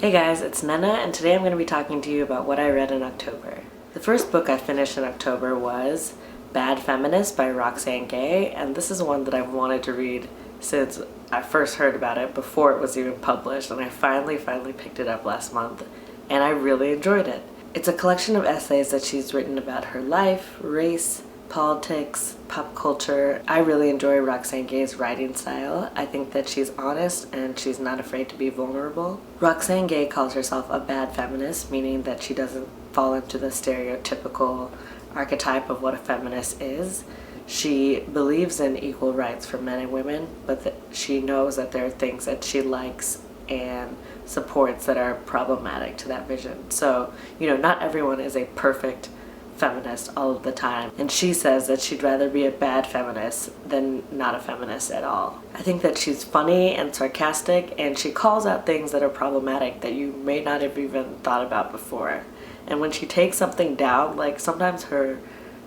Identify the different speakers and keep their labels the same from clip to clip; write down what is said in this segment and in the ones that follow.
Speaker 1: Hey guys, it's Nana, and today I'm going to be talking to you about what I read in October. The first book I finished in October was Bad Feminist by Roxane Gay, and this is one that I've wanted to read since I first heard about it before it was even published, and I finally picked it up last month, and I really enjoyed it. It's a collection of essays that she's written about her life, race, politics, pop culture. I really enjoy Roxane Gay's writing style. I think that she's honest and she's not afraid to be vulnerable. Roxane Gay calls herself a bad feminist, meaning that she doesn't fall into the stereotypical archetype of what a feminist is. She believes in equal rights for men and women, but that she knows that there are things that she likes and supports that are problematic to that vision. So, not everyone is a perfect feminist all of the time, and she says that she'd rather be a bad feminist than not a feminist at all. I think that she's funny and sarcastic, and she calls out things that are problematic that you may not have even thought about before. And when she takes something down, like sometimes her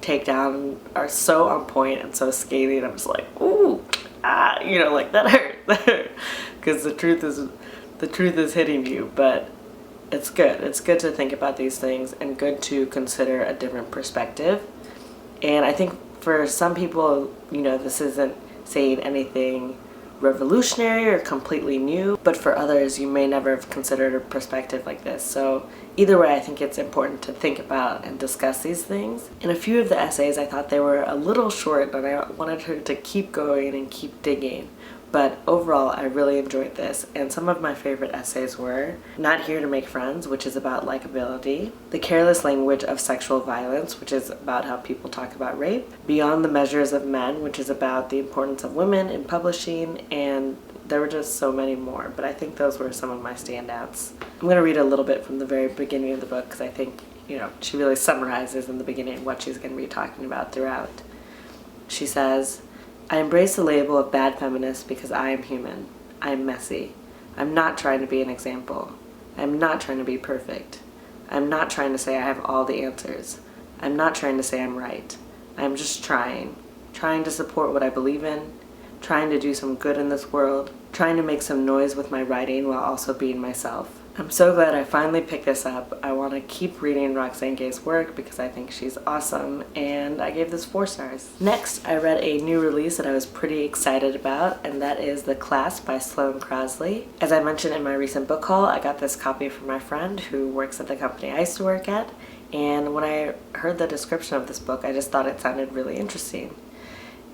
Speaker 1: takedowns are so on point and so scathing, I'm just like, ooh, like that hurt, because the truth is hitting you, but it's good. It's good to think about these things and good to consider a different perspective. And I think for some people, this isn't saying anything revolutionary or completely new, but for others, you may never have considered a perspective like this. So either way, I think it's important to think about and discuss these things. In a few of the essays, I thought they were a little short, and I wanted her to keep going and keep digging. But overall, I really enjoyed this, and some of my favorite essays were Not Here to Make Friends, which is about likability, The Careless Language of Sexual Violence, which is about how people talk about rape, Beyond the Measures of Men, which is about the importance of women in publishing, and there were just so many more, but I think those were some of my standouts. I'm going to read a little bit from the very beginning of the book, because I think, she really summarizes in the beginning what she's going to be talking about throughout. She says, I embrace the label of bad feminist because I am human. I am messy. I'm not trying to be an example. I'm not trying to be perfect. I'm not trying to say I have all the answers. I'm not trying to say I'm right. I'm just trying to support what I believe in, trying to do some good in this world, trying to make some noise with my writing while also being myself. I'm so glad I finally picked this up. I want to keep reading Roxane Gay's work because I think she's awesome, and I gave this 4 stars. Next, I read a new release that I was pretty excited about, and that is The Clasp by Sloane Crosley. As I mentioned in my recent book haul, I got this copy from my friend who works at the company I used to work at, and when I heard the description of this book, I just thought it sounded really interesting.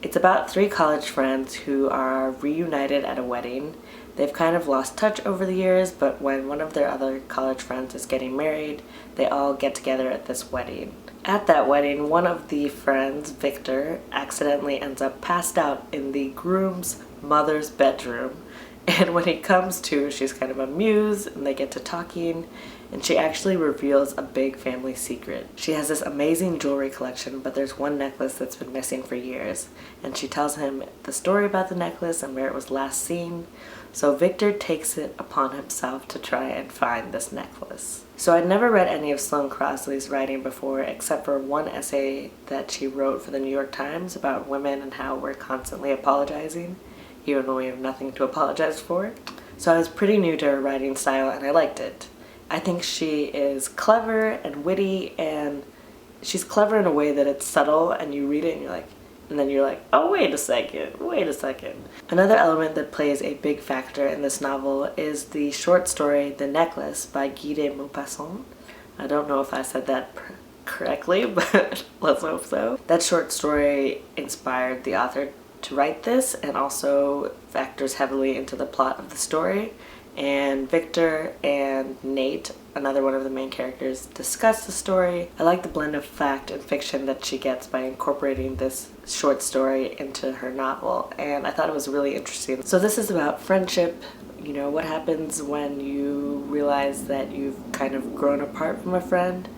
Speaker 1: It's about 3 college friends who are reunited at a wedding. They've kind of lost touch over the years, but when one of their other college friends is getting married, they all get together at this wedding. At that wedding, one of the friends, Victor, accidentally ends up passed out in the groom's mother's bedroom. And when he comes to, she's kind of amused, and they get to talking, and she actually reveals a big family secret. She has this amazing jewelry collection, but there's one necklace that's been missing for years, and she tells him the story about the necklace and where it was last seen. So Victor takes it upon himself to try and find this necklace. So I'd never read any of Sloane Crosley's writing before, except for one essay that she wrote for the New York Times about women and how we're constantly apologizing, even when we have nothing to apologize for. So I was pretty new to her writing style, and I liked it. I think she is clever and witty, and she's clever in a way that it's subtle, and you read it and then you're like, oh, wait a second. Another element that plays a big factor in this novel is the short story The Necklace by Guy de Maupassant. I don't know if I said that correctly, but let's hope so. That short story inspired the author to write this, and also factors heavily into the plot of the story. And Victor and Nate, another one of the main characters, discuss the story. I like the blend of fact and fiction that she gets by incorporating this short story into her novel, and I thought it was really interesting. So this is about friendship, what happens when you realize that you've kind of grown apart from a friend,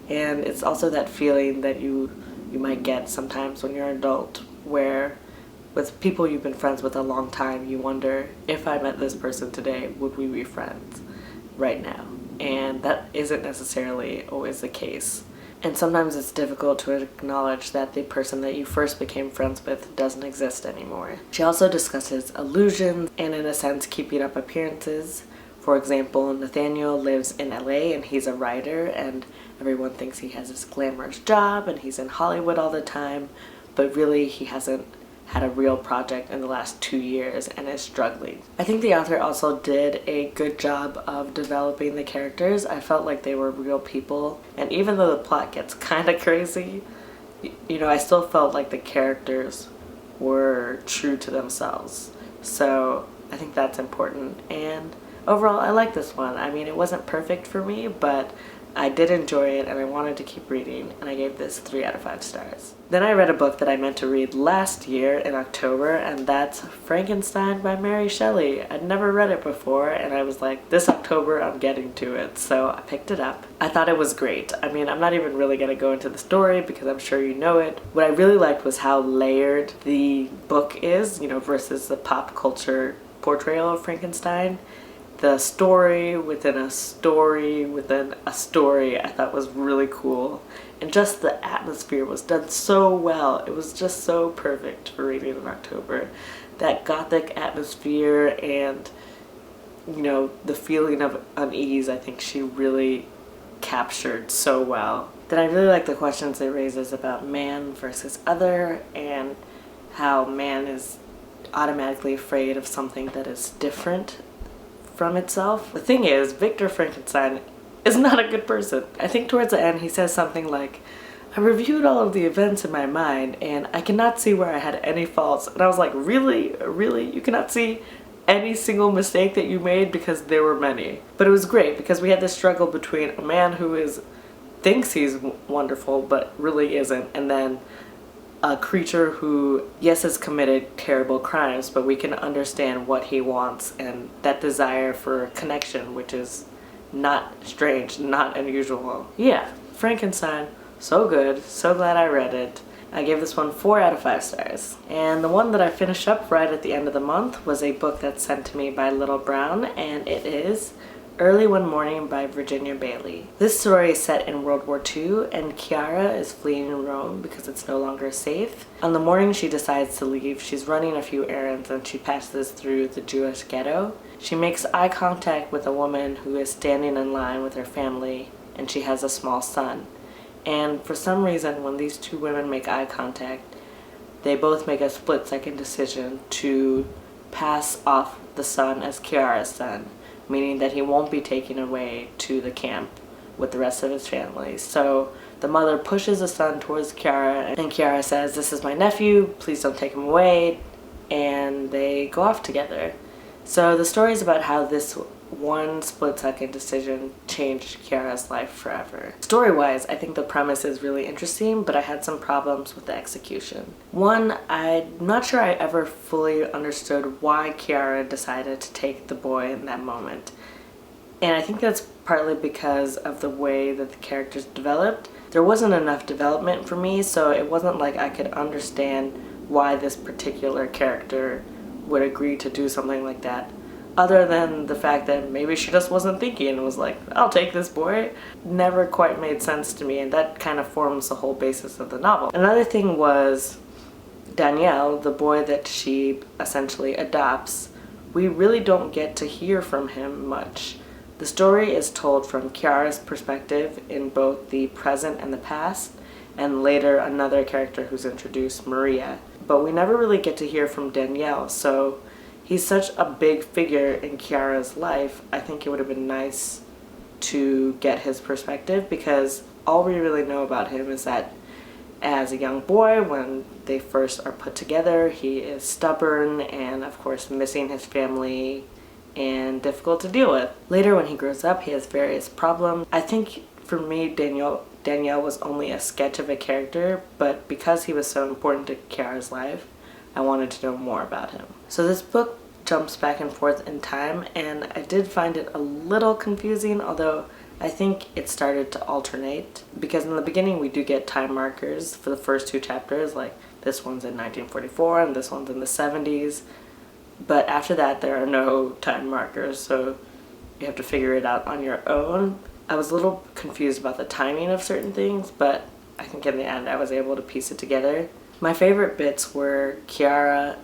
Speaker 1: and it's also that feeling that you might get sometimes when you're an adult, where with people you've been friends with a long time, you wonder, if I met this person today, would we be friends right now? And that isn't necessarily always the case. And sometimes it's difficult to acknowledge that the person that you first became friends with doesn't exist anymore. She also discusses illusions and, in a sense, keeping up appearances. For example, Nathaniel lives in LA and he's a writer, and everyone thinks he has this glamorous job and he's in Hollywood all the time, but really he hasn't had a real project in the last 2 years and is struggling. I think the author also did a good job of developing the characters. I felt like they were real people, and even though the plot gets kind of crazy, I still felt like the characters were true to themselves. So I think that's important, and overall I like this one. I mean, it wasn't perfect for me, but I did enjoy it and I wanted to keep reading, and I gave this 3 out of 5 stars. Then I read a book that I meant to read last year in October, and that's Frankenstein by Mary Shelley. I'd never read it before, and I was like, this October I'm getting to it, so I picked it up. I thought it was great. I mean, I'm not even really going to go into the story because I'm sure you know it. What I really liked was how layered the book is, versus the pop culture portrayal of Frankenstein. The story within a story within a story I thought was really cool, and just the atmosphere was done so well. It was just so perfect for reading in October. That gothic atmosphere and the feeling of unease, I think she really captured so well. Then I really like the questions it raises about man versus other, and how man is automatically afraid of something that is different from itself. The thing is, Victor Frankenstein is not a good person. I think towards the end he says something like, I reviewed all of the events in my mind and I cannot see where I had any faults. And I was like, really? Really? You cannot see any single mistake that you made? Because there were many. But it was great because we had this struggle between a man who thinks he's wonderful but really isn't, and then a creature who, yes, has committed terrible crimes, but we can understand what he wants and that desire for connection, which is not strange, not unusual. Yeah, Frankenstein, so good, so glad I read it. I gave this one 4 out of 5 stars. And the one that I finished up right at the end of the month was a book that's sent to me by Little Brown, and it is Early One Morning by Virginia Bailey. This story is set in World War II, and Chiara is fleeing Rome because it's no longer safe. On the morning she decides to leave, she's running a few errands and she passes through the Jewish ghetto. She makes eye contact with a woman who is standing in line with her family, and she has a small son. And for some reason, when these 2 women make eye contact, they both make a split-second decision to pass off the son as Chiara's son, meaning that he won't be taken away to the camp with the rest of his family. So the mother pushes the son towards Chiara, and Chiara says, this is my nephew, please don't take him away, and they go off together. So the story is about how this one split-second decision changed Chiara's life forever. Story-wise, I think the premise is really interesting, but I had some problems with the execution. One, I'm not sure I ever fully understood why Chiara decided to take the boy in that moment. And I think that's partly because of the way that the characters developed. There wasn't enough development for me, so it wasn't like I could understand why this particular character would agree to do something like that, other than the fact that maybe she just wasn't thinking and was like, I'll take this boy. Never quite made sense to me, and that kind of forms the whole basis of the novel. Another thing was Daniel, the boy that she essentially adopts. We really don't get to hear from him much. The story is told from Chiara's perspective in both the present and the past, and later another character who's introduced, Maria. But we never really get to hear from Daniel, so he's such a big figure in Chiara's life. I think it would have been nice to get his perspective, because all we really know about him is that as a young boy, when they first are put together, he is stubborn and, of course, missing his family and difficult to deal with. Later, when he grows up, he has various problems. I think, for me, Daniel was only a sketch of a character, but because he was so important to Chiara's life, I wanted to know more about him. So this book jumps back and forth in time, and I did find it a little confusing, although I think it started to alternate, because in the beginning we do get time markers for the first 2 chapters, like this one's in 1944 and this one's in the 70s, but after that there are no time markers, so you have to figure it out on your own. I was a little confused about the timing of certain things, but I think in the end I was able to piece it together. My favorite bits were Chiara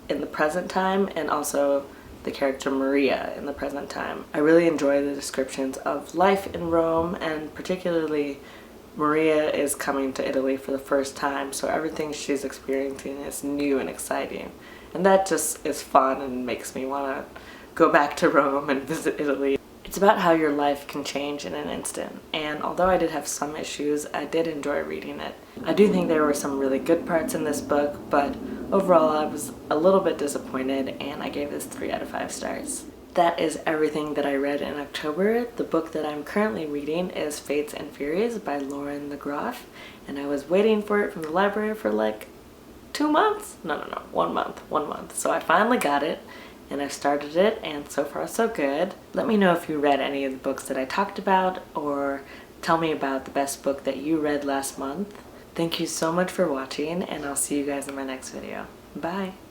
Speaker 1: in the present time, and also the character Maria in the present time. I really enjoy the descriptions of life in Rome, and particularly Maria is coming to Italy for the first time, so everything she's experiencing is new and exciting. And that just is fun and makes me want to go back to Rome and visit Italy. It's about how your life can change in an instant, and although I did have some issues, I did enjoy reading it. I do think there were some really good parts in this book, but overall I was a little bit disappointed, and I gave this 3 out of 5 stars. That is everything that I read in October. The book that I'm currently reading is Fates and Furies by Lauren LeGroff, and I was waiting for it from the library for like 2 months? No, 1 month. So I finally got it, and I started it, and so far so good. Let me know if you read any of the books that I talked about, or tell me about the best book that you read last month. Thank you so much for watching, and I'll see you guys in my next video. Bye!